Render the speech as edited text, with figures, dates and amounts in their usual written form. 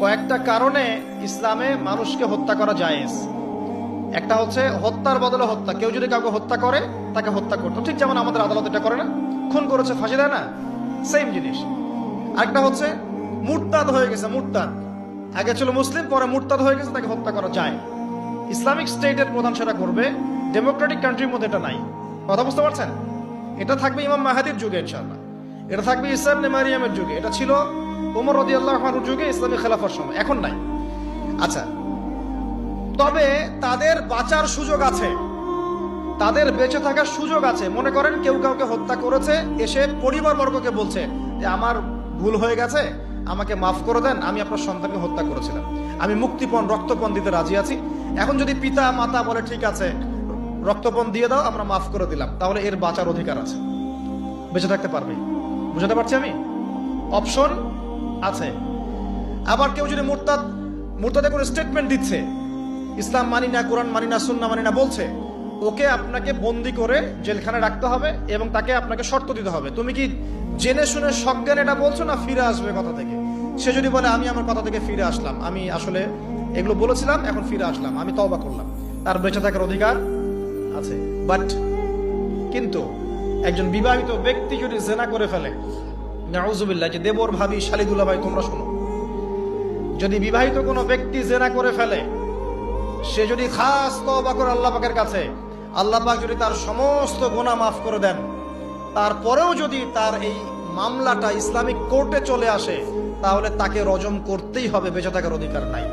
কয়েকটা কারণে ইসলামে মানুষকে হত্যা করা জায়েজ। একটা হচ্ছে হত্যার বদলে হত্যা, কেউ যদি কাউকে হত্যা করে তাকে হত্যা করতো, ঠিক যেমন আমাদের আদালত এটা করে না, খুন করেছে ফাঁসি দেয় না, সেম জিনিস। আরেকটা হচ্ছে মুরতাদ হয়ে গেছে, মুরতাদ আগে ছিল মুসলিম পরে মুরতাদ হয়ে গেছে, তাকে হত্যা করা যায়। ইসলামিক স্টেটের প্রধান সেটা করবে, ডেমোক্রেটিক কান্ট্রির মধ্যে এটা নাই। কথা বুঝতে পারছেন? এটা থাকবে ইমাম মাহাদির যুগে ইনশাআল্লাহ, এটা থাকবে ঈসা ইবনে মারিয়ামের যুগে, এটা ছিল ওমর রাদিয়াল্লাহু আনহুর যুগে ইসলামী খেলাফার সময়, এখন নাই। আচ্ছা, তবে তাদের বাঁচার সুযোগ আছে, তাদের বেঁচে থাকার সুযোগ আছে। মনে করেন কেউ কাউকে হত্যা করেছে, এসে পরিবারবর্গকে বলছে যে আমার ভুল হয়ে গেছে, আমাকে মাফ করে দেন, আমি আপনার সন্তানকে হত্যা করেছিলাম, আমি মুক্তিপণ রক্তপণ দিতে রাজি আছি। এখন যদি পিতা মাতা বলে ঠিক আছে রক্তপণ দিয়ে দাও, আমরা মাফ করে দিলাম, তাহলে এর বাঁচার অধিকার আছে, বেঁচে থাকতে পারবে। বুঝতে পারছি আমি? অপশন আছে। আবার কেউ যদি মুরতাদে করে স্টেটমেন্ট দিচ্ছে ইসলাম মানি না, কোরআন মানি না, সুন্নাহ মানি না বলছে, ওকে আপনাকে বন্দি করে জেলখানায় রাখতে হবে এবং তাকে আপনাকে শর্ত দিতে হবে, তুমি কি জেনে শুনে সজ্ঞান এটা বলছো না ফিরে আসবে কথা থেকে। সে যদি বলে আমি আমার কথা থেকে ফিরে আসলাম, আমি আসলে এগুলো বলেছিলাম, এখন ফিরে আসলাম, আমি তওবা করলাম, তার বেঁচে থাকার অধিকার আছে। বাট কিন্তু একজন বিবাহিত ব্যক্তি যদি জেনা করে ফেলে, নাউজুবিল্লাহ, যে দেবর ভাবি শালিদুল্লাহ ভাই তোমরা শোনো, যদি বিবাহিত কোনো ব্যক্তি জেনা করে ফেলে, সে যদি খাস তওবা করে আল্লাহ পাকের কাছে, আল্লাহ পাক যদি তার সমস্ত গুনাহ মাফ করে দেন, তারপরেও যদি তার এই মামলাটা ইসলামিক কোর্টে চলে আসে, তাহলে তাকে রজম করতেই হবে, বেঁচে থাকার অধিকার নাই।